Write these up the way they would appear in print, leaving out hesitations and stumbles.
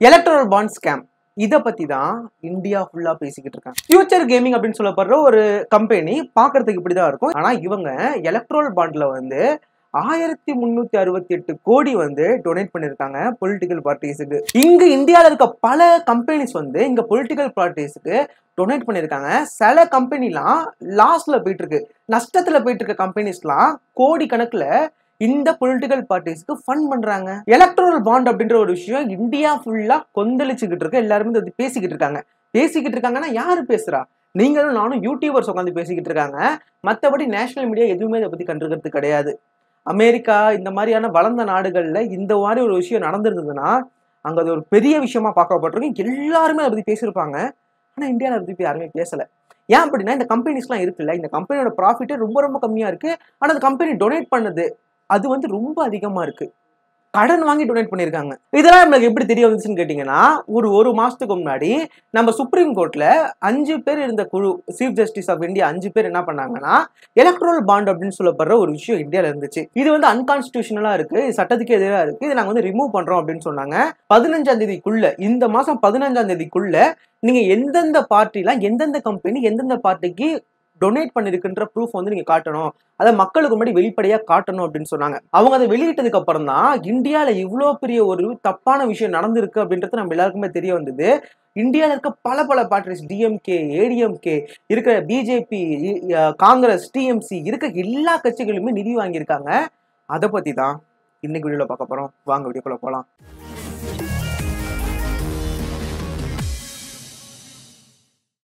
Electoral bond scam இதை பத்தி தான் இந்தியா ஃபுல்லா பேசிக்கிட்டு இருக்காங்க. ஃபியூச்சர் கேமிங் அப்படின்னு சொல்லப்படுற ஒரு கம்பெனி பாக்குறதுக்கு இப்படிதான் இருக்கும். ஆனா இவங்க எலக்ட்ரல் பாண்ட்ல வந்து 1368 கோடி வந்து டொனேட் பண்ணிருக்காங்க பொலிட்டிக்கல் பார்ட்டிஸுக்கு. இங்க இந்தியாவில் இருக்க பல கம்பெனிஸ் வந்து இங்க பொலிட்டிக்கல் பார்ட்டிஸுக்கு டொனேட் பண்ணிருக்காங்க. சில கம்பெனிலாம் லாஸ்ட்ல போயிட்டு இருக்கு, நஷ்டத்துல போயிட்டு இருக்க கம்பெனிஸ்லாம் கோடி கணக்குல இந்த பொலிட்டிக்கல் பார்ட்டிஸ்க்கு ஃபண்ட் பண்றாங்க. எலக்ட்ரல் பாண்ட் அப்படின்ற ஒரு விஷயம் இந்தியா ஃபுல்லா கொந்தளிச்சுக்கிட்டு இருக்கு. எல்லாருமே இதை பேசிக்கிட்டு இருக்காங்கன்னா யாரு பேசுறா? நீங்களும் நானும் யூடியூபர்ஸ் உட்காந்து பேசிக்கிட்டு இருக்காங்க. மற்றபடி நேஷனல் மீடியா எதுவுமே இதை பத்தி கண்டுக்கிறது கிடையாது. அமெரிக்கா இந்த மாதிரியான வளர்ந்த நாடுகள்ல இந்த மாதிரி ஒரு விஷயம் நடந்திருந்ததுன்னா அங்க அது ஒரு பெரிய விஷயமா பார்க்கப்பட்டிருக்கும். எல்லாருமே அதை பத்தி பேசியிருப்பாங்க. ஆனா இந்தியாவில் அதை பத்தி யாருமே பேசல. ஏன் அப்படின்னா இந்த கம்பெனிஸ்லாம் இருக்குல்ல, இந்த கம்பெனியோட ப்ராஃபிட்டே ரொம்ப ரொம்ப கம்மியா இருக்கு. ஆனா அந்த கம்பெனி டொனேட் பண்ணது அது வந்து ரொம்ப அதிகமா இருக்கு. கடன் வாங்கி டொனேட் பண்ணிருக்காங்க. இதெல்லாம் நம்மளுக்கு எப்படி தெரிய வந்துச்சுன்னு கேட்டீங்கன்னா, ஒரு மாசத்துக்கு முன்னாடி நம்ம சுப்ரீம் கோர்ட்ல 5 பேர் இருந்த குழு, சீஃப் ஜஸ்டிஸ் ஆஃப் இந்தியா 5 பேர் என்ன பண்ணாங்கன்னா, எலக்ட்ரல் பாண்ட் அப்படின்னு சொல்லப்படுற ஒரு விஷயம் இந்தியால இருந்துச்சு. இது வந்து அன்கான்ஸ்டிடியூஷனலா இருக்கு, இது சட்டத்துக்கு எதிராக இருக்கு, இதை நாங்க வந்து ரிமூவ் பண்றோம் அப்படின்னு சொன்னாங்க. 15ஆம் தேதிக்குள்ள, இந்த மாசம் 15ஆம் தேதிக்குள்ள நீங்க எந்தெந்த பார்ட்டிலாம், எந்தெந்த கம்பெனி எந்தெந்த பார்ட்டிக்கு டொனேட் பண்ணிருக்குன்ற ப்ரூஃப் வந்து நீங்க காட்டணும், அதை மக்களுக்கு முன்னாடி வெளிப்படையா காட்டணும் அப்படின்னு சொன்னாங்க. அவங்க அதை வெளியிட்டதுக்கு அப்புறம் தான் இந்தியால இவ்வளவு பெரிய ஒரு தப்பான விஷயம் நடந்திருக்கு அப்படின்றது நம்ம எல்லாருக்குமே தெரிய வந்தது. இந்தியாவில் இருக்க பல பார்ட்டிஸ், டிஎம்கே, ஏடிஎம்கே, இருக்கிற பிஜேபி, காங்கிரஸ், டிஎம்சி இருக்க எல்லா கட்சிகளுமே நிதி வாங்கியிருக்காங்க. அதை பத்தி தான் இன்னைக்கு வீடியோல பார்க்க போறோம். வாங்க வீடியோக்குள்ள போலாம்.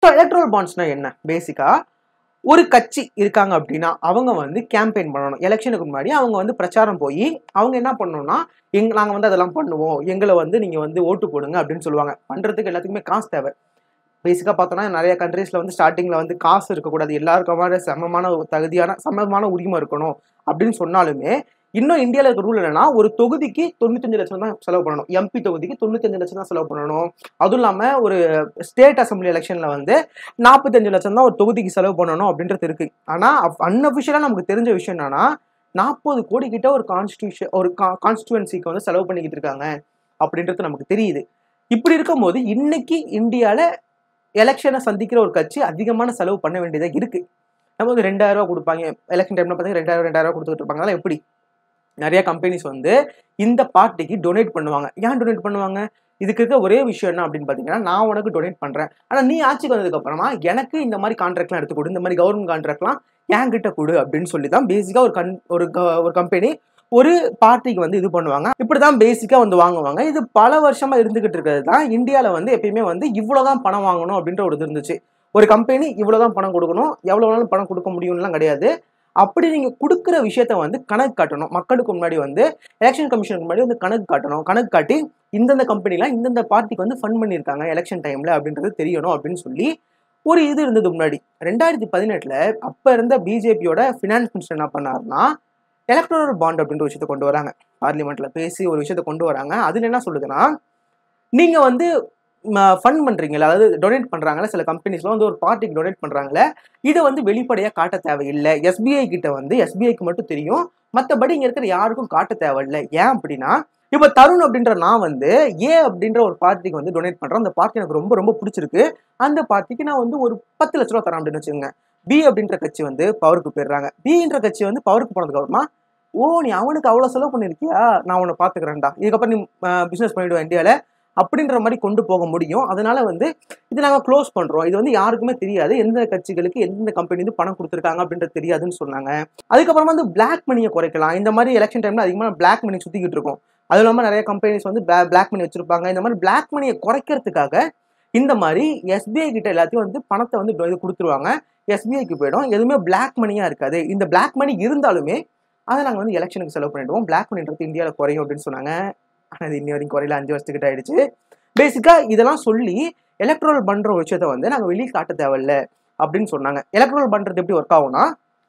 எலக்ட்ரல் பாண்ட்ஸ்னா என்ன? பேசிக்கா ஒரு கட்சி இருக்காங்க அப்படின்னா அவங்க வந்து கேம்பெயின் பண்ணணும். எலெக்ஷனுக்கு முன்னாடி அவங்க வந்து பிரச்சாரம் போய் அவங்க என்ன பண்ணணும்னா, நாங்க வந்து அதெல்லாம் பண்ணுவோம், எங்களை வந்து நீங்க வந்து ஓட்டு போடுங்க அப்படின்னு சொல்லுவாங்க. பண்றதுக்கு எல்லாத்துக்குமே காசு தேவை. பேசிக்கா பார்த்தோம்னா நிறைய கண்ட்ரீஸ்ல வந்து ஸ்டார்டிங்ல வந்து காசு இருக்கக்கூடாது, எல்லாருக்குமான சமமான உரிமை இருக்கணும் அப்படின்னு சொன்னாலுமே, இன்னும் இந்தியாவில் இருக்க ரூல் என்னன்னா, ஒரு தொகுதிக்கு 95 லட்சம் தான் செலவு பண்ணணும். எம்பி தொகுதிக்கு 95 லட்சம் தான் செலவு பண்ணணும். அதுவும் இல்லாம ஒரு ஸ்டேட் அசம்பிளி எலெக்ஷன்ல வந்து 45 லட்சம் தான் ஒரு தொகுதிக்கு செலவு பண்ணணும் அப்படின்றது இருக்கு. ஆனா அன்அபிஷியலா நமக்கு தெரிஞ்ச விஷயம் என்னன்னா, 40 கோடி கிட்ட ஒரு கான்ஸ்டிடுவன்சிக்கு வந்து செலவு பண்ணிக்கிட்டு இருக்காங்க அப்படின்றது நமக்கு தெரியுது. இப்படி இருக்கும்போது இன்னைக்கு இந்தியால எலெக்ஷனை சந்திக்கிற ஒரு கட்சி அதிகமான செலவு பண்ண வேண்டியதா இருக்கு. நம்ம வந்து 2000 ரூபாய் கொடுப்பாங்க எலெக்ஷன் டைம்ல, பார்த்தீங்கன்னா 2000 ரூபாய் கொடுத்துட்டு இருப்பாங்க. அதெல்லாம் எப்படி? நிறைய கம்பெனிஸ் வந்து இந்த பார்ட்டிக்கு டொனேட் பண்ணுவாங்க. ஏன் டொனேட் பண்ணுவாங்க? இதுக்கு இருக்க ஒரே விஷயம் என்ன அப்படின்னு பாத்தீங்கன்னா, நான் உனக்கு டொனேட் பண்றேன், ஆனா நீ ஆட்சிக்கு வந்ததுக்கு அப்புறமா எனக்கு இந்த மாதிரி கான்ட்ராக்ட்லாம் எடுத்து கொடு, இந்த மாதிரி கவர்மெண்ட் கான்ட்ராக்ட்லாம் என்கிட்ட கொடு அப்படின்னு சொல்லி தான் பேசிக்கா ஒரு கம்பெனி ஒரு பார்ட்டிக்கு வந்து இது பண்ணுவாங்க. இப்படிதான் பேசிக்கா வந்து வாங்குவாங்க. இது பல வருஷமா இருந்துகிட்டு இருக்கிறது தான். இந்தியாவில வந்து எப்பயுமே வந்து இவ்வளவுதான் பணம் வாங்கணும் அப்படின்ற ஒரு இது இருந்துச்சு. ஒரு கம்பெனி இவ்வளவுதான் பணம் கொடுக்கணும், எவ்வளவு வேணாலும் பணம் கொடுக்க முடியும்லாம் கிடையாது. அப்படி நீங்க கொடுக்குற விஷயத்த வந்து கணக்கு காட்டணும். மக்களுக்கு முன்னாடி வந்து எலெக்ஷன் கமிஷனுக்கு முன்னாடி வந்து கணக்கு காட்டணும். கணக்கு காட்டி இந்தந்த கம்பெனிலாம் இந்தந்த பார்ட்டிக்கு வந்து ஃபண்ட் பண்ணியிருக்காங்க எலெக்ஷன் டைம்ல அப்படின்றது தெரியணும் அப்படின்னு சொல்லி ஒரு இது இருந்தது முன்னாடி. 2018 அப்ப இருந்த பிஜேபியோட ஃபினான்ஸ் மினிஸ்டர் என்ன பண்ணாருன்னா, எலக்ட்ரல் பாண்ட் அப்படின்ற விஷயத்த கொண்டு வராங்க. பார்லிமெண்ட்ல பேசி ஒரு விஷயத்த கொண்டு வராங்க. அதுல என்ன சொல்லுதுன்னா, நீங்க வந்து ஃபண்ட் பண்றீங்களா, அதாவது டொனேட் பண்றாங்கல்ல, சில கம்பெனிஸ்லாம் வந்து ஒரு பார்ட்டிக்கு டொனேட் பண்றாங்கல்ல, இதை வந்து வெளிப்படையா காட்ட தேவையில்லை. எஸ்பிஐ கிட்ட வந்து எஸ்பிஐக்கு மட்டும் தெரியும், மற்றபடி இங்க இருக்கிற யாருக்கும் காட்ட தேவையில்லை. ஏன் அப்படின்னா, இப்ப தருண் அப்படின்ற நான் வந்து ஏ அப்படின்ற ஒரு பார்ட்டிக்கு வந்து டொனேட் பண்றேன். அந்த பார்ட்டி எனக்கு ரொம்ப ரொம்ப பிடிச்சிருக்கு, அந்த பார்ட்டிக்கு நான் வந்து ஒரு 10 லட்ச ரூபா தரேன் அப்படின்னு வச்சுக்கோங்க. பி அப்படின்ற கட்சி வந்து பவருக்கு போயிடுறாங்க. பின்ற கட்சி வந்து பவருக்கு போனதுக்கு அப்புறமா, ஓ நீ அவனுக்கு அவ்வளவு செலவு பண்ணிருக்கியா, நான் உன்னை பாத்துக்கிறேன்டா, இதுக்கப்புறம் நீ பிசினஸ் பண்ணிடுவேன் இந்தியால அப்படின்ற மாதிரி கொண்டு போக முடியும். அதனால வந்து இது நாங்க க்ளோஸ் பண்றோம், இது வந்து யாருக்குமே தெரியாது, எந்த கட்சிகளுக்கு எந்த கம்பெனி வந்து பணம் கொடுத்துருக்காங்க அப்படின்றது தெரியாதுன்னு சொன்னாங்க. அதுக்கப்புறமா வந்து பிளாக் மணியை குறைக்கலாம். இந்த மாதிரி எலெக்ஷன் டைம்ல அதிகமாக பிளாக் மணி சுத்திக்கிட்டு இருக்கும். அதுவும் இல்லாமல் நிறைய கம்பெனிஸ் வந்து பிளாக் மணி வச்சிருப்பாங்க. இந்த மாதிரி பிளாக் மணியை குறைக்கிறதுக்காக இந்த மாதிரி எஸ்பிஐ கிட்ட எல்லாத்தையும் வந்து பணத்தை வந்து இது கொடுத்துருவாங்க. எஸ்பிஐக்கு போயிடும், எதுவுமே பிளாக் மணியா இருக்காது. இந்த பிளாக் மணி இருந்தாலுமே அதை நாங்கள் வந்து எலெக்ஷனுக்கு செலவு பண்ணிடுவோம், பிளாக் மணின்றது இந்தியாவில் குறையும் அப்படின்னு சொன்னாங்க. ஆனால் அது இன்னி வரைக்கும் குறையில, 5 வருஷத்துக்கிட்ட ஆயிடுச்சு. பேசிக்கா இதெல்லாம் சொல்லி எலக்ட்ரல் பண்ற ஒரு விஷயத்த வந்து நாங்கள் வெளியே காட்ட தேவையில்ல அப்படின்னு சொன்னாங்க. எலக்ட்ரல் பண்றது எப்படி ஒர்க் ஆகும்னா,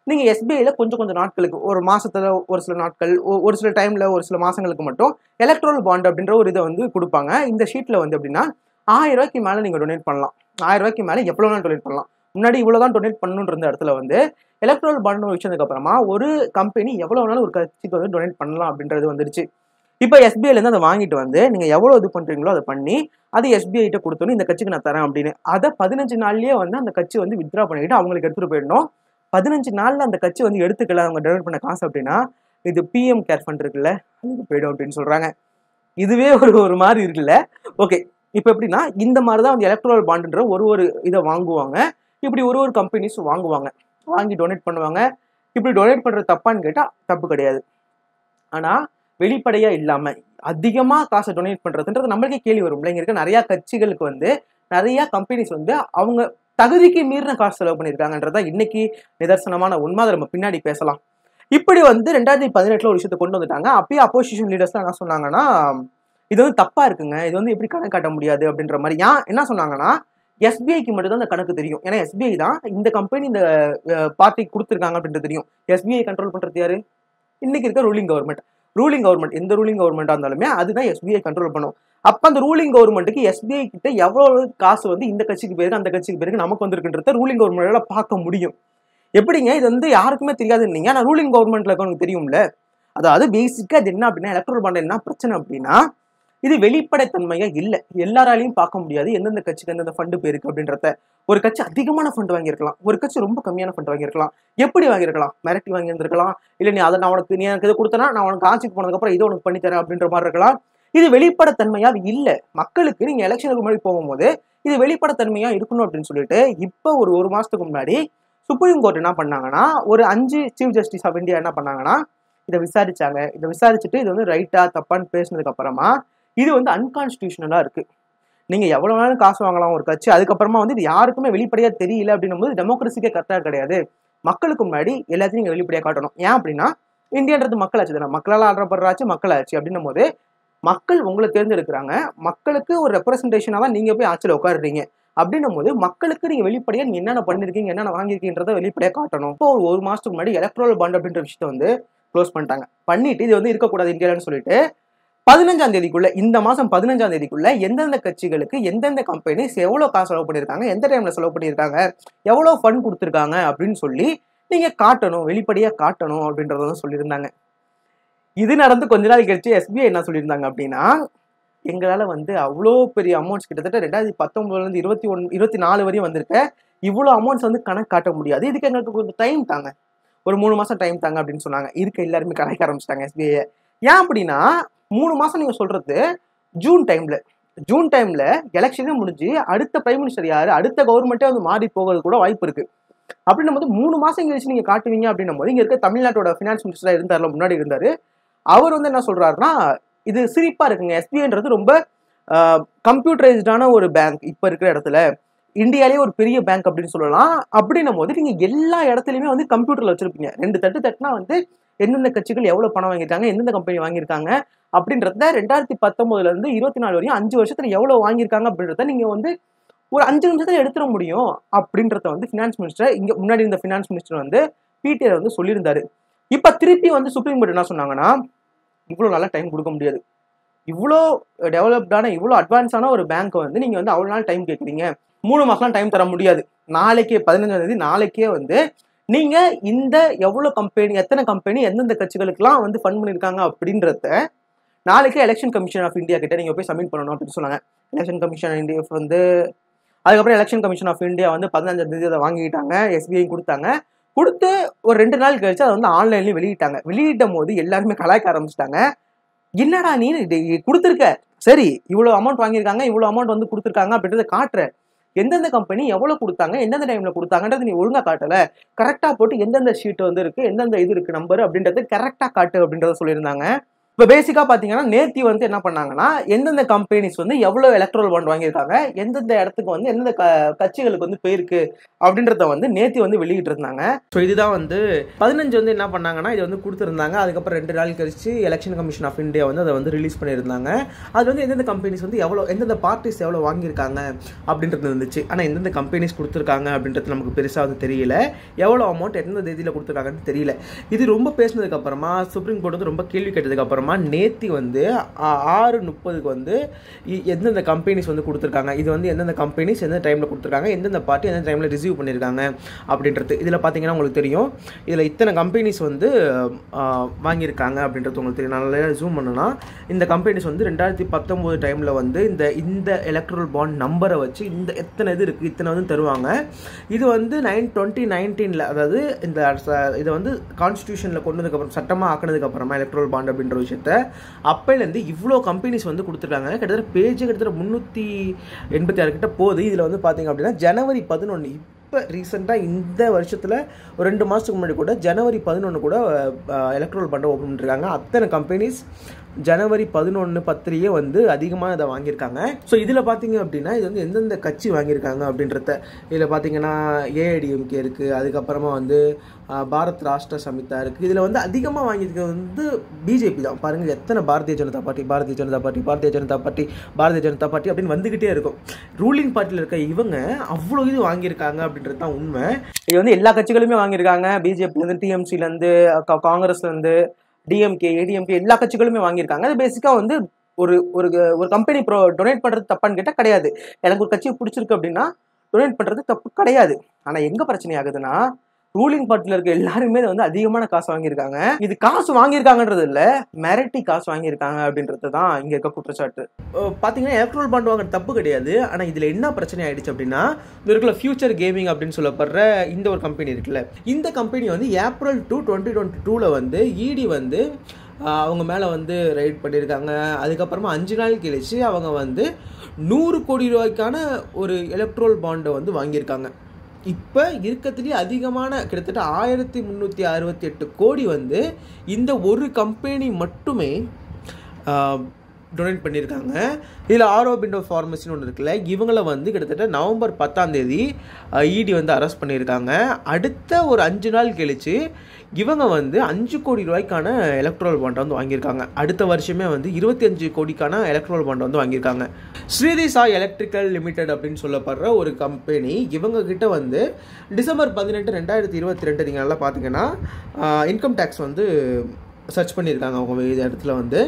நீங்க எஸ்பிஐல கொஞ்சம் நாட்களுக்கு, ஒரு மாசத்துல ஒரு சில நாட்கள், ஒரு சில டைம்ல ஒரு சில மாசங்களுக்கு மட்டும் எலக்ட்ரல் பாண்ட் அப்படின்ற ஒரு இதை வந்து கொடுப்பாங்க. இந்த ஷீட்ல வந்து எப்படின்னா 1000 ரூபாய்க்கு மேல நீங்க டொனேட் பண்ணலாம். 1000 ரூபாய்க்கு மேல எவ்வளவு நாள் டொனேட் பண்ணலாம். முன்னாடி இவ்வளவுதான் டொனேட் பண்ணணுன்ற இருந்த இடத்துல வந்து எலக்ட்ரல் பாண்ட் வச்சதுக்கு அப்புறமா ஒரு கம்பெனி எவ்வளவு நாள் ஒரு கட்சிக்கு வந்து டொனேட் பண்ணலாம் அப்படின்றது வந்துருச்சு. இப்போ எஸ்பிஐலேருந்து அதை வாங்கிட்டு வந்து நீங்கள் எவ்வளோ இது பண்ணுறீங்களோ அதை பண்ணி அது எஸ்பிஐட்ட கொடுத்தோன்னு இந்த கட்சிக்கு நான் தரேன் அப்படின்னு அதை 15 நாள்லேயே வந்து அந்த கட்சி வந்து வித்ட்ரா பண்ணிக்கிட்டு அவங்களுக்கு எடுத்துகிட்டு போயிடணும். 15 நாளில் அந்த கட்சி வந்து எடுத்துக்கல அவங்க டொனேட் பண்ண காசு அப்படின்னா இது பிஎம் கேர் ஃபண்ட் இருக்குல்ல அதுக்கு போயிடும் அப்படின்னு சொல்கிறாங்க. இதுவே ஒரு மாதிரி இருக்குல்ல. ஓகே, இப்போ எப்படின்னா இந்த மாதிரி தான் வந்து எலக்ட்ரல் பாண்டுன்ற ஒரு இதை வாங்குவாங்க. இப்படி ஒரு கம்பெனிஸ் வாங்குவாங்க, வாங்கி டொனேட் பண்ணுவாங்க. இப்படி டொனேட் பண்ணுறது தப்பான்னு கேட்டால் தப்பு கிடையாது. ஆனால் வெளிப்படையாக இல்லாமல் அதிகமாக காசை டொனேட் பண்ணுறதுன்றது நம்மளுக்கே கேள்வி வரும்ல. இங்கே இருக்க நிறையா கட்சிகளுக்கு வந்து நிறையா கம்பெனிஸ் வந்து அவங்க தகுதிக்கு மீறின காசு செலவு பண்ணியிருக்காங்கன்றதா இன்னைக்கு நிதர்சனமான உண்மை. அதை நம்ம பின்னாடி பேசலாம். இப்படி வந்து 2018 ஒரு விஷயத்தை கொண்டு வந்துட்டாங்க. அப்பயே அப்போசிஷன் லீடர்ஸ்லாம் என்ன சொன்னாங்கன்னா இது வந்து தப்பாக இருக்குங்க, இது வந்து எப்படி கணக்கு காட்ட முடியாது அப்படின்ற மாதிரி. என்ன சொன்னாங்கன்னா எஸ்பிஐக்கு மட்டும் தான் அந்த கணக்கு தெரியும். ஏன்னா எஸ்பிஐ தான் இந்த கம்பெனி இந்த பார்ட்டிக்கு கொடுத்துருக்காங்க அப்படின்றது தெரியும். எஸ்பிஐ கண்ட்ரோல் பண்ணுறது யாரு? இன்னைக்கு இருக்க ரூலிங் கவர்மெண்ட். எந்த ரூலிங் கவர்மெண்ட்டாக இருந்தாலுமே அதுதான் எஸ்பிஐ கண்ட்ரோல் பண்ணும். அப்போ அந்த ரூலிங் கவர்மெண்ட்டுக்கு எஸ்பிஐ கிட்ட எவ்வளோ காசு வந்து இந்த கட்சிக்கு பேருக்கு அந்த கட்சிக்கு பேருக்கு நமக்கு வந்துருக்குன்றத ரூலிங் கவர்மெண்ட்டால பார்க்க முடியும். எப்படிங்க இது வந்து யாருக்குமே தெரியாதுன்னீங்க. ஆனால் ரூலிங் கவர்மெண்ட்ல இருக்கவங்களுக்கு தெரியும்ல. அதாவது பேசிக்காக அது என்ன அப்படின்னா எலக்ட்ரல் பாண்ட் என்ன பிரச்சனை அப்படின்னா இது வெளிப்படைத்தன்மையா இல்லை. எல்லாராலையும் பார்க்க முடியாது எந்தெந்த கட்சிக்கு எந்தெந்த ஃபண்டு போயிருக்கு அப்படின்றத. ஒரு கட்சி அதிகமான ஃபண்ட் வாங்கியிருக்கலாம், ஒரு கட்சி ரொம்ப கம்மியான ஃபண்ட் வாங்கியிருக்கலாம். எப்படி வாங்கியிருக்கலாம்? மிரட்டி வாங்கியிருந்திருக்கலாம். இல்லை நீ அதை நீ எனக்கு இதை கொடுத்தனா நான் உனக்கு ஆட்சிக்கு போனதுக்கப்புறம் இதை உனக்கு பண்ணித்தரேன் அப்படின்ற மாதிரி இருக்கலாம். இது வெளிப்படைத்தன்மையாக இல்லை. மக்களுக்கு நீங்கள் எலெக்ஷனுக்கு முன்னாடி போகும்போது இது வெளிப்படைத்தன்மையாக இருக்கணும் அப்படின்னு சொல்லிட்டு இப்போ ஒரு மாதத்துக்கு முன்னாடி சுப்ரீம் கோர்ட் என்ன பண்ணாங்கன்னா ஒரு 5 சீஃப் ஜஸ்டிஸ் ஆஃப் இந்தியா என்ன பண்ணாங்கன்னா இதை விசாரிச்சாங்க. இதை விசாரிச்சுட்டு இது வந்து ரைட்டா தப்பான்னு பேசினதுக்கு அப்புறமா இது வந்து அன்கான்ஸ்டியூஷனலாக இருக்குது. நீங்கள் எவ்வளோ வேணாலும் காசு வாங்கலாம் ஒரு கட்சி, அதுக்கப்புறமா வந்து இது யாருக்குமே வெளிப்படையாக தெரியல அப்படின்னும் போது டெமோக்ரஸிக்கே கரெக்டாக கிடையாது. மக்களுக்கு முன்னாடி எல்லாத்தையும் நீங்கள் வெளிப்படையாக காட்டணும். ஏன் அப்படின்னா இந்தியான்றது மக்களாட்சி தானே, மக்களால் ஆடுறப்படுறாச்சு மக்களாட்சி அப்படின்னும் போது மக்கள் உங்களை தேர்ந்தெடுக்கிறாங்க. மக்களுக்கு ஒரு ரெப்ரஸன்டேஷனாக தான் நீங்கள் போய் ஆட்சியில் உட்காடுறீங்க. அப்படின்னும் போது மக்களுக்கு நீங்கள் வெளிப்படையாக நீங்கள் என்னென்ன பண்ணியிருக்கீங்க என்னென்ன வாங்கியிருக்கீங்கன்றதை வெளிப்படையாக காட்டணும். இப்போ ஒரு மாதத்துக்கு முன்னாடி எலக்ட்ரல் பாண்ட் அப்படின்ற விஷயத்தை வந்து க்ளோஸ் பண்ணிட்டாங்க. பண்ணிட்டு இது வந்து இருக்கக்கூடாது இந்தியாவில்னு சொல்லிட்டு 15ஆம் தேதிக்குள்ள இந்த மாதம் 15ஆம் தேதிக்குள்ள எந்தெந்த கட்சிகளுக்கு எந்தெந்த கம்பெனிஸ் எவ்வளோ காசு செலவு பண்ணியிருக்காங்க, எந்த டைமில் செலவு பண்ணியிருக்காங்க, எவ்வளோ ஃபண்ட் கொடுத்துருக்காங்க அப்படின்னு சொல்லி நீங்கள் காட்டணும், வெளிப்படையாக காட்டணும் அப்படின்றத தான் சொல்லியிருந்தாங்க. இது நடந்து கொஞ்ச நாள் கழிச்சு எஸ்பிஐ என்ன சொல்லியிருந்தாங்க அப்படின்னா எங்களால் வந்து அவ்வளோ பெரிய அமௌண்ட்ஸ் கிட்டத்தட்ட 2019 24 வரையும் வந்திருக்க இவ்வளோ அமௌண்ட்ஸ் வந்து கணக்கு காட்ட முடியாது, இதுக்கு எங்களுக்கு கொஞ்சம் டைம் தாங்க, ஒரு 3 மாதம் டைம் தாங்க அப்படின்னு சொன்னாங்க. இருக்க எல்லாருமே கணக்க ஆரம்பிச்சிட்டாங்க எஸ்பிஐ. ஏன் அப்படின்னா 3 மாதம் நீங்கள் சொல்கிறது ஜூன் டைமில் எலெக்ஷனே முடிஞ்சு அடுத்த பிரைம் மினிஸ்டர் யார், அடுத்த கவர்மெண்ட்டே வந்து மாறி போகிறது கூட வாய்ப்பு இருக்குது. அப்படின்னும் போது 3 மாதம் கழிச்சு நீங்கள் காட்டுவீங்க அப்படின்னும் போது இங்கே இருக்க தமிழ்நாட்டோட ஃபினான்ஸ் மினிஸ்டராக இருந்தார்ல, முன்னாடி இருந்தார், அவர் வந்து என்ன சொல்கிறாருன்னா இது சிரிப்பாக இருக்குங்க, எஸ்பிஐன்றது ரொம்ப கம்ப்யூட்டரைஸ்டான ஒரு பேங்க், இப்போ இருக்கிற இடத்துல இந்தியாலேயே ஒரு பெரிய பேங்க் அப்படின்னு சொல்லலாம். அப்படின்னும் போது நீங்கள் எல்லா இடத்துலையுமே வந்து கம்ப்யூட்டரில் வச்சுருப்பீங்க. 2 தட்டுனா வந்து எந்தெந்த கட்சிகள் எவ்வளோ பணம் வாங்கியிருக்காங்க, எந்தெந்த கம்பெனி வாங்கியிருக்காங்க அப்படின்றத 2019 24 வரையும் 5 வருஷத்தில் எவ்வளோ வாங்கியிருக்காங்க அப்படின்றத நீங்கள் வந்து ஒரு 5 நிமிஷத்தில் எடுத்துட முடியும் அப்படின்றத வந்து ஃபினான்ஸ் மினிஸ்டர் இங்கே முன்னாடி இருந்த ஃபினான்ஸ் மினிஸ்டர் வந்து பிடிஆர் வந்து சொல்லியிருந்தாரு. இப்போ திருப்பி வந்து சுப்ரீம் கோர்ட் என்ன சொன்னாங்கன்னா இவ்வளோ நல்லா டைம் கொடுக்க முடியாது, இவ்வளோ டெவலப்டான இவ்வளோ அட்வான்ஸான ஒரு பேங்க்கை வந்து நீங்கள் வந்து அவ்வளோ நாள் டைம் கேட்குறீங்க, 3 மாதம்லாம் டைம் தர முடியாது, நாளைக்கே 15ஆம் தேதி நாளைக்கே வந்து நீங்கள் இந்த எவ்வளோ கம்பெனி எத்தனை கம்பெனி எந்தெந்த கட்சிகளுக்கெல்லாம் வந்து ஃபண்ட் பண்ணியிருக்காங்க அப்படின்றத நாளைக்கே எலெக்ஷன் கமிஷன் ஆஃப் இந்தியா கிட்ட நீங்கள் போய் சப்மிட் பண்ணணும் அப்படின்னு சொன்னாங்க. எலெக்ஷன் கமிஷன் இந்தியா வந்து அதுக்கப்புறம் எலெக்ஷன் கமிஷன் ஆஃப் இந்தியா வந்து 15ஆம் தேதி அதை வாங்கிட்டாங்க, எஸ்பிஐ கொடுத்தாங்க. கொடுத்து ஒரு 2 நாள் கழிச்சு அதை வந்து ஆன்லைன்லேயும் வெளியிட்டாங்க. வெளியிட்டும் போது எல்லாருமே கலாய்க்க ஆரம்பிச்சிட்டாங்க. என்னடா நீ கொடுத்துருக்க, சரி இவ்வளோ அமௌண்ட் வாங்கியிருக்காங்க, இவ்வளோ அமௌண்ட் வந்து கொடுத்துருக்காங்க அப்படின்றத காட்டுற, எந்தெந்த கம்பெனி எவ்வளோ கொடுத்தாங்க, எந்தெந்த டைமில் கொடுத்தாங்கன்றது நீ ஒழுங்காக காட்டலை, கரெக்டாக போட்டு எந்தெந்த ஷீட் வந்து இருக்குது, எந்தெந்த இது இருக்குது நம்பர் அப்படின்றது கரெக்டாக காட்டு அப்படின்றத சொல்லியிருந்தாங்க. இப்போ பேசிக்காக பார்த்தீங்கன்னா நேத்தி வந்து என்ன பண்ணாங்கன்னா எந்தெந்த கம்பெனிஸ் வந்து எவ்வளோ எலக்ட்ரல் பாண்ட் வாங்கியிருக்காங்க, எந்தெந்த இடத்துக்கு வந்து எந்தெந்த கட்சிகளுக்கு வந்து போயிருக்கு அப்படின்றத வந்து நேத்தி வந்து வெளியிட்டு இருந்தாங்க. ஸோ இதுதான் வந்து 15 வந்து என்ன பண்ணாங்கன்னா இது வந்து கொடுத்துருந்தாங்க. அதுக்கப்புறம் 2 நாள் கழிச்சு எலெக்ஷன் கமிஷன் ஆஃப் இந்தியா வந்து அதை வந்து ரிலீஸ் பண்ணியிருந்தாங்க. அது வந்து எந்தெந்த கம்பெனிஸ் வந்து எவ்வளோ எந்தெந்த பார்ட்டிஸ் எவ்வளோ வாங்கியிருக்காங்க அப்படின்றது இருந்துச்சு. ஆனால் எந்தெந்த கம்பெனிஸ் கொடுத்துருக்காங்க அப்படின்றது நமக்கு பெருசாக வந்து தெரியல, எவ்வளோ அமௌண்ட் எந்தெந்த தேதியில் கொடுத்துருக்காங்கன்னு தெரியல. இது ரொம்ப பேசினதுக்கப்புறமா சுப்ரீம் கோர்ட் வந்து ரொம்ப கேள்வி கேட்டதுக்கப்புறமா அப்புறமா நேத்தி வந்து 6:30க்கு வந்து எந்தெந்த கம்பெனிஸ் வந்து கொடுத்துருக்காங்க, இது வந்து எந்தெந்த கம்பெனிஸ் எந்த டைமில் கொடுத்துருக்காங்க, எந்தெந்த பார்ட்டி எந்த டைமில் ரிசீவ் பண்ணியிருக்காங்க அப்படின்றது. இதில் பார்த்தீங்கன்னா உங்களுக்கு தெரியும், இதில் இத்தனை கம்பெனிஸ் வந்து வாங்கியிருக்காங்க அப்படின்றது உங்களுக்கு தெரியும். நல்லா ஜூம் பண்ணனா இந்த கம்பெனிஸ் வந்து 2019 டைமில் வந்து இந்த எலக்ட்ரல் பாண்ட் நம்பரை வச்சு இந்த எத்தனை இது இருக்குது இத்தனை வந்து தருவாங்க. இது வந்து 2019 அதாவது இதை வந்து கான்ஸ்டியூஷனில் கொண்டு வந்ததுக்கப்புறம் சட்டமாக ஆக்கினதுக்கப்புறமா எலக்ட்ரல் பாண்ட் அப்படின்ற விஷயத்த அப்பையிலேருந்து இவ்வளோ கம்பெனிஸ் வந்து கொடுத்துருக்காங்க. கிட்டத்தட்ட பேஜ் கிட்டத்தட்ட 386 கிட்ட போகுது. இதில் வந்து பார்த்தீங்க அப்படின்னா ஜனவரி 11 இப்போ ரீசெண்டாக இந்த வருஷத்தில் ஒரு 2 மாதத்துக்கு முன்னாடி கூட ஜனவரி 11 கூட எலக்ட்ரல் பாண்டை ஓப்பன் பண்ணிருக்காங்க. அத்தனை கம்பெனிஸ் ஜனவரி 11 வந்து அதிகமாக இதை வாங்கியிருக்காங்க. ஸோ இதில் பார்த்தீங்க அப்படின்னா இது வந்து எந்தெந்த கட்சி வாங்கியிருக்காங்க அப்படின்றத இதில் பார்த்தீங்கன்னா ஏஐடிஎம்கே இருக்குது, அதுக்கப்புறமா வந்து பாரத் ராஷ்டிர சமிதா இருக்குது. இதில் வந்து அதிகமாக வாங்கியிருக்கிறது வந்து பிஜேபி தான். பாருங்கள் எத்தனை பாரதிய ஜனதா பார்ட்டி அப்படின்னு வந்துக்கிட்டே இருக்கும். ரூலிங் பார்ட்டியில் இருக்க இவங்க அவ்வளோ இது வாங்கியிருக்காங்க அப்படின்றது தான் உண்மை. இது வந்து எல்லா கட்சிகளுமே வாங்கியிருக்காங்க. பிஜேபிலேருந்து, டிஎம்சிலேருந்து, காங்கிரஸ்லேருந்து, டிஎம்கே, ஏடிஎம்கே எல்லா கட்சிகளுமே வாங்கியிருக்காங்க. அது பேசிக்காக வந்து ஒரு ஒரு கம்பெனி டொனேட் பண்ணுறது தப்பான்னு கேட்டால் கிடையாது. எனக்கு ஒரு கட்சியை பிடிச்சிருக்கு அப்படின்னா டொனேட் பண்ணுறது தப்பு கிடையாது. ஆனால் எங்கே பிரச்சனை ஆகுதுன்னா ரூலிங் பார்ட்டியில் இருக்க எல்லாருமே வந்து அதிகமான காசு வாங்கியிருக்காங்க. இது காசு வாங்கியிருக்காங்கன்றது இல்லை, மிரட்டி காசு வாங்கியிருக்காங்க அப்படின்றது தான் இங்கே இருக்க குற்றச்சாட்டு. பார்த்தீங்கன்னா எலக்ட்ரல் பாண்ட் வாங்குறது தப்பு கிடையாது. ஆனால் இதில் என்ன பிரச்சனை ஆயிடுச்சு அப்படின்னா இதுக்குள்ள ஃபியூச்சர் கேமிங் அப்படின்னு சொல்லப்படுற இந்த ஒரு கம்பெனி இருக்குல்ல, இந்த கம்பெனி வந்து April 2, 2022 வந்து இடி வந்து அவங்க மேலே வந்து ரைட் பண்ணியிருக்காங்க. அதுக்கப்புறமா 5 நாள் கழிச்சு அவங்க வந்து 100 கோடி ரூபாய்க்கான ஒரு எலக்ட்ரல் பாண்டை வந்து வாங்கியிருக்காங்க. இப்போ இருக்கிறதுலேயே அதிகமான கிட்டத்தட்ட 1368 கோடி வந்து இந்த ஒரு கம்பெனி மட்டுமே டொனேட் பண்ணியிருக்காங்க. இதில் ஆரோபிண்டோ ஃபார்மசின்னு ஒன்று இருக்குல்ல, இவங்களை வந்து கிட்டத்தட்ட நவம்பர் 10 இடி வந்து அரெஸ்ட் பண்ணியிருக்காங்க. அடுத்த ஒரு 5 நாள் கழிச்சு இவங்க வந்து 5 கோடி ரூபாய்க்கான எலக்ட்ரல் பாண்டை வந்து வாங்கியிருக்காங்க. அடுத்த வருஷமே வந்து 25 கோடிக்கான எலக்ட்ரல் பாண்டை வந்து வாங்கியிருக்காங்க. ஸ்ரீதி சாய் எலக்ட்ரிக்கல் லிமிடெட் அப்படின்னு சொல்லப்படுற ஒரு கம்பெனி இவங்க கிட்ட வந்து டிசம்பர் 18, 2022 நீங்கள் நல்லா பார்த்தீங்கன்னா இன்கம் டேக்ஸ் வந்து சர்ச் பண்ணியிருக்காங்க அவங்க இந்த இடத்துல வந்து.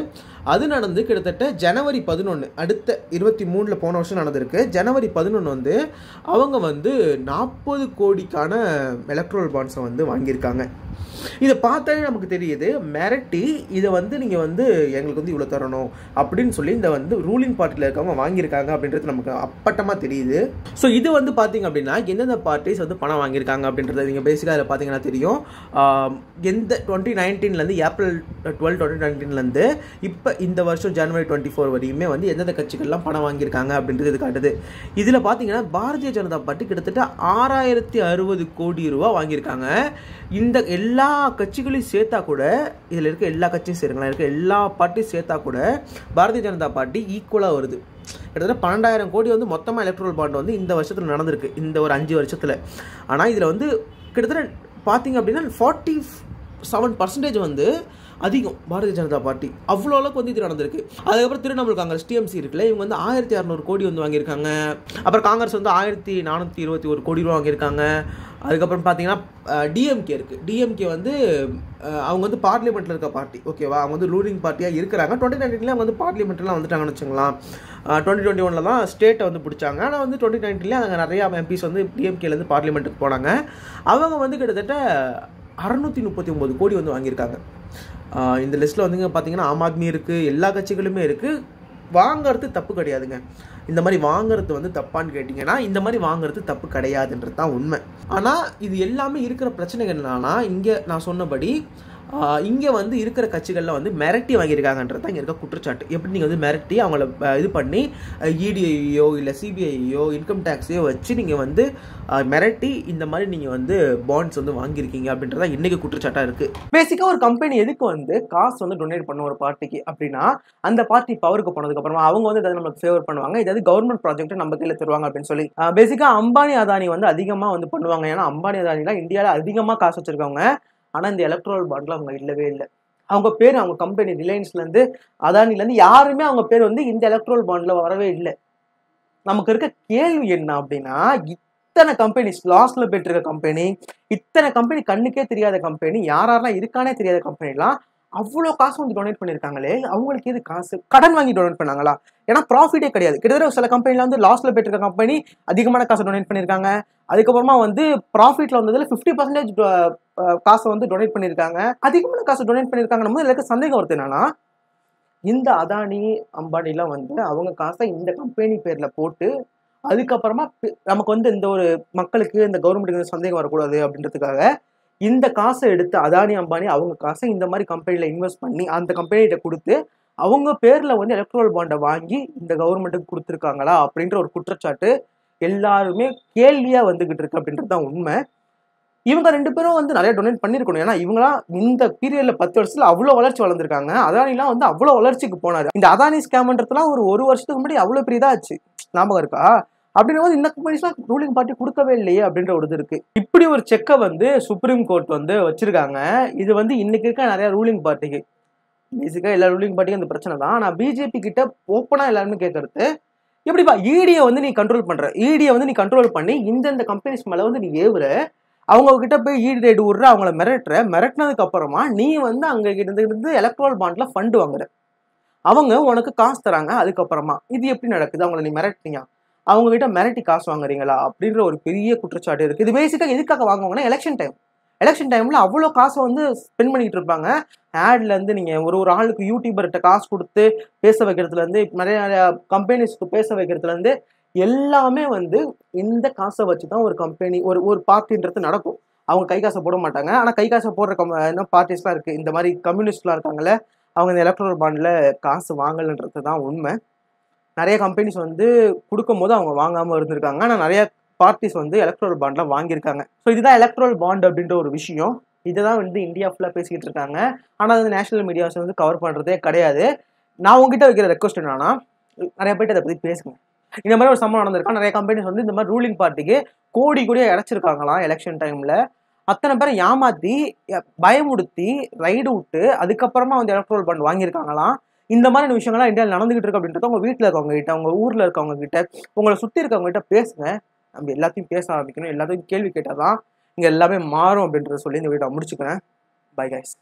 அது நடந்து கிட்டத்தட்ட ஜனவரி 11 அடுத்த 23 போன வருஷம் நடந்திருக்கு. ஜனவரி 11 வந்து அவங்க வந்து 40 கோடிக்கான எலக்ட்ரல் பாண்ட்ஸை வந்து வாங்கியிருக்காங்க. இதை பார்த்தாலே நமக்கு தெரியுது, மிரட்டி இதை வந்து நீங்கள் வந்து எங்களுக்கு வந்து இவ்வளோ தரணும் அப்படின்னு சொல்லி இந்த வந்து ரூலிங் பார்ட்டியில் இருக்கவங்க வாங்கியிருக்காங்க அப்படின்றது நமக்கு அப்பட்டமாக தெரியுது. ஸோ இது வந்து பார்த்தீங்க அப்படின்னா எந்தெந்த பார்ட்டிஸ் வந்து பணம் வாங்கியிருக்காங்க அப்படின்றத நீங்கள் பேசிக்காக அதில் பார்த்தீங்கன்னா தெரியும். எந்த 2019 April 12, 2019 இப்போ இந்த வருஷம் ஜனவரி 24 வரையுமே வந்து எந்தெந்த கட்சிகள்லாம் பணம் வாங்கியிருக்காங்க அப்படின்றது இது காட்டுது. இதில் பார்த்தீங்கன்னா பாரதிய ஜனதா பார்ட்டி கிட்டத்தட்ட 6060 கோடி ரூபா வாங்கியிருக்காங்க. இந்த எல்லா கட்சிகளையும் சேர்த்தா கூட, இதில் இருக்க எல்லா கட்சியும் சேருங்களா, இருக்க எல்லா பார்ட்டியும் சேர்த்தா கூட பாரதிய ஜனதா பார்ட்டி ஈக்குவலாக வருது. கிட்டத்தட்ட 12,000 கோடி வந்து மொத்தமாக எலக்ட்ரல் பாண்ட் வந்து இந்த வருஷத்தில் நடந்திருக்கு, இந்த ஒரு 5 வருஷத்தில். ஆனால் இதில் வந்து கிட்டத்தட்ட பார்த்தீங்க அப்படின்னா 47% வந்து அதிகம் பாரதிய ஜனதா பார்ட்டி. அவ்வளோ அளவுக்கு வந்து இது நடந்திருக்கு. அதுக்கப்புறம் திரிணாமுல் காங்கிரஸ் டிஎம்சி இருக்குல்ல, இவங்க வந்து 1600 கோடி வந்து வாங்கியிருக்காங்க. அப்புறம் காங்கிரஸ் வந்து 1421 கோடி ரூபா வாங்கியிருக்காங்க. அதுக்கப்புறம் பார்த்தீங்கன்னா டிஎம்கே இருக்குது. டிஎம்கே வந்து அவங்க வந்து பார்லிமெண்ட்டில் இருக்க பார்ட்டி, ஓகேவா, அவங்க வந்து ரூலிங் பார்ட்டியாக இருக்கிறாங்க. 2019 அவங்க வந்து பார்லிமெண்ட்லாம் வந்துட்டாங்கன்னு வச்சுங்களா. 2021 தான் ஸ்டேட்டை வந்து பிடிச்சாங்க. ஆனால் வந்து 2019 அங்கே நிறையா எம்பிஸ் வந்து டிஎம்கேலேருந்து பார்லிமெண்ட்டுக்கு போனாங்க. அவங்க வந்து கிட்டத்தட்ட 639 கோடி வந்து வாங்கியிருக்காங்க. இந்த லிஸ்ட்டில் வந்துங்க பார்த்தீங்கன்னா ஆம் ஆத்மி இருக்குது, எல்லா கட்சிகளுமே இருக்குது. வாங்கிறது தப்பு கிடையாதுங்க. இந்த மாதிரி வாங்குறது வந்து தப்பான்னு கேட்டிங்கன்னா இந்த மாதிரி வாங்குறது தப்பு கிடையாதுன்றது தான் உண்மை. ஆனால் இது எல்லாமே இருக்கிற பிரச்சனை என்னன்னா, இங்கே நான் சொன்னபடி இங்கே வந்து இருக்கிற கட்சிகளில் வந்து மிரட்டி வாங்கியிருக்காங்கன்றது தான் இங்கே இருக்க குற்றச்சாட்டு. எப்படி நீங்கள் வந்து மிரட்டி அவங்கள இது பண்ணி இடிஐயோ இல்லை சிபிஐயோ இன்கம் டேக்ஸையோ வச்சு நீங்கள் வந்து மிரட்டி இந்த மாதிரி நீங்கள் வந்து பாண்ட்ஸ் வந்து வாங்கியிருக்கீங்க அப்படின்றதான் இன்றைக்கி குற்றச்சாட்டாக இருக்குது. பேசிக்காக ஒரு கம்பெனி எதுக்கு வந்து காசு வந்து டொனேட் பண்ண ஒரு பார்ட்டிக்கு அப்படின்னா, அந்த பார்ட்டி பவருக்கு போனதுக்கப்புறமா அவங்க வந்து எதாவது நமக்கு ஃபேவர் பண்ணுவாங்க, ஏதாவது கவர்மெண்ட் ப்ராஜெக்ட் நம்ம கையில் தருவாங்க அப்படின்னு சொல்லி. பேசிக்காக அம்பானி அதானி வந்து அதிகமாக வந்து பண்ணுவாங்க. ஏன்னா அம்பானி அதானிலாம் இந்தியாவில் அதிகமாக காசு வச்சுருக்காங்க. ஆனால் இந்த எலக்ட்ரல் பாண்டில் அவங்க இல்லவே இல்லை. அவங்க பேர், அவங்க கம்பெனி ரிலையன்ஸ்லேருந்து அதானிலேருந்து யாருமே அவங்க பேர் வந்து இந்த எலக்ட்ரல் பாண்டில் வரவே இல்லை. நமக்கு இருக்க கேள்வி என்ன அப்படின்னா, இத்தனை கம்பெனிஸ் லாஸ்ல போயிட்டு இருக்க கம்பெனி, இத்தனை கம்பெனி கண்ணுக்கே தெரியாத கம்பெனி, யாரெல்லாம் இருக்கானே தெரியாத கம்பெனிலாம் அவ்வளோ காசு வந்து டொனேட் பண்ணியிருக்காங்களே, அவங்களுக்கு எது காசு? கடன் வாங்கி டொனேட் பண்ணாங்களா? ஏன்னா ப்ராஃபிட்டே கிடையாது. கிட்டத்தட்ட சில கம்பெனில வந்து லாஸ்ல போயிட்டு இருக்க கம்பெனி அதிகமான காசு டொனேட் பண்ணியிருக்காங்க. அதுக்கப்புறமா வந்து ப்ராஃபிட்ல வந்ததுல 50% காச வந்து டொனேட் பண்ணியிருக்காங்க. அதிகமான காசு டொனேட் பண்ணியிருக்காங்கன்னும் போது எனக்கு சந்தேகம் வருது என்னன்னா, இந்த அதானி, அம்பானிலாம் வந்து அவங்க காச இந்த கம்பெனி பேர்ல போட்டு, அதுக்கப்புறமா நமக்கு வந்து இந்த ஒரு மக்களுக்கு இந்த கவர்மெண்ட்டுக்கு சந்தேகம் வரக்கூடாது அப்படின்றதுக்காக, இந்த காச எடுத்து அதானி, அம்பானி அவங்க காச இந்த மாரி கம்பெனில இன்வெஸ்ட் பண்ணி, அந்த கம்பெனிட்ட குடுத்து, அவங்க பேர்ல வந்து எலக்ட்ரல் பாண்ட வாங்கி இந்த கவர்மெண்ட்டுக்கு குடுத்துருக்காங்களா? அப்படின்ற ஒரு குற்றச்சாட்டு எல்லாருமே கேள்வியா வந்துகிட்டு இருக்கு அப்படின்றது தான் உண்மை. இவங்க 2 பேரும் வந்து நெறைய டொனேட் பண்ணியிருக்கணும். ஏன்னா, இவங்கலாம் இந்த பீரியட்ல 10 வருஷத்துல அவ்ளோ வளர்ச்சி வளர்ந்துருக்காங்க. அதானிலாம் வந்து அவ்ளோ வளர்ச்சிக்கு போனாரு. இந்த அதானி ஸ்கேம்ன்றதுலாம் ஒரு 1 வருஷத்துக்கு முன்னாடி அவ்ளோ பெரிதா ஆச்சு. ஞாபகம் இருக்கா? அப்படின்னும்போது இந்த கம்பெனிஸ்லாம் ரூலிங் பார்ட்டி குடுக்கவே இல்லையே அப்படின்ற ஒரு இது இருக்கு. இப்படி ஒரு செக்க வந்து சுப்ரீம் கோர்ட் வந்து வச்சிருக்காங்க. இது வந்து இன்னைக்கு இருக்க நெறைய ரூலிங் பார்ட்டிக்கு. பேசிக்கா எல்லா ரூலிங் பார்ட்டிக்கும் இந்த பிரச்சனை தான். ஆனா பிஜேபி கிட்ட ஓப்பனா எல்லாருமே கேட்கறது, எப்படிப்பா ஈடிய வந்து நீ கண்ட்ரோல் பண்ற. ஈடிய வந்து நீ கண்ட்ரோல் பண்ணி இந்தந்த கம்பெனிஸ் மேல வந்து நீ ஏவுற. அவங்க கிட்ட போய் ஈடு ரைடு விடுற, அவங்கள மிரட்டுற. மிரட்டுனதுக்கு அப்புறமா நீ வந்து அங்க இருந்து எலக்ட்ரல் பாண்ட்ல ஃபண்ட் வாங்குற. அவங்க உனக்கு காசு தராங்க. அதுக்கப்புறமா இது எப்படி நடக்குது? அவங்கள நீ மிரட்டினியா? அவங்க கிட்ட மிரட்டி காசு வாங்குறீங்களா? அப்படின்ற ஒரு பெரிய குற்றச்சாட்டு இருக்கு. இது பேசிக்கா எதுக்காக வாங்குவாங்கன்னா, எலக்ஷன் டைம். எலக்ஷன் டைம்ல அவ்வளோ காச வந்து ஸ்பெண்ட் பண்ணிட்டு இருப்பாங்க. ஆட்ல இருந்து நீங்க ஒரு ஒரு ஆளுக்கு யூடியூபர்ட்ட காசு குடுத்து பேச வைக்கிறதுல இருந்து, நெறைய நெறைய கம்பெனிஸ்க்கு பேச வைக்கிறதுல இருந்து, எல்லாமே வந்து இந்த காச வச்சு தான் ஒரு கம்பெனி ஒரு ஒரு பார்ட்டின்றது நடக்கும். அவங்க கை காச போட மாட்டாங்க. ஆனா கை காச போடுற பார்ட்டிஸ்லாம் இருக்கு. இந்த மாரி கம்யூனிஸ்ட்லாம் இருக்காங்கல்ல, அவங்க இந்த எலக்ட்ரல் பாண்ட்ல காசு வாங்கலன்றது தான் உண்மை. நெறைய கம்பெனிஸ் வந்து குடுக்கும்போது அவங்க வாங்காம இருந்திருக்காங்க. ஆனா நெறைய பார்ட்டிஸ் வந்து எலக்ட்ரல் பாண்ட்ல வாங்கியிருக்காங்க. ஸோ இதுதான் எலக்ட்ரல் பாண்ட் அப்படின்ற ஒரு விஷயம். இததான் வந்து இந்தியா ஃபுல்லா பேசிக்கிட்டு இருக்காங்க. ஆனா அது நேஷனல் மீடியாஸ் வந்து கவர் பண்றதே கிடையாது. நான் உங்ககிட்ட வைக்கிற ரெக்வெஸ்ட் என்னன்னா, நெறைய பேர்ட்ட இத பத்தி பேசுங்க. இந்த மாரி ஒரு சம்பவம் நடந்திருக்கா. நெறைய கம்பெனிஸ் வந்து இந்த மாரி ரூலிங் பார்ட்டிக்கு கோடி கோடியா இறைச்சிருக்காங்களாம் எலக்ஷன் டைம்ல. அத்தன பேர ஏமாத்தி, பயமுறுத்தி, ரைடு விட்டு, அதுக்கப்புறமா வந்து எலக்ட்ரல் பாண்ட் வாங்கியிருக்காங்களாம். இந்த மாதிரியான விஷயங்கள்லாம் இந்தியால நடந்துகிட்டு இருக்கு அப்படின்றத உங்க வீட்ல இருக்கவங்க கிட்ட, உங்க ஊர்ல இருக்கவங்க கிட்ட, உங்கள சுத்தி இருக்கவங்க கிட்ட பேசுங்க. நம்ம எல்லாத்தையும் பேச ஆரம்பிக்கணும். எல்லாத்தையும் கேள்வி கேட்டா தான் இங்க எல்லாமே மாறும் அப்படின்றத சொல்லி இந்த வீடியோ முடிச்சுக்கிறேன். Bye guys.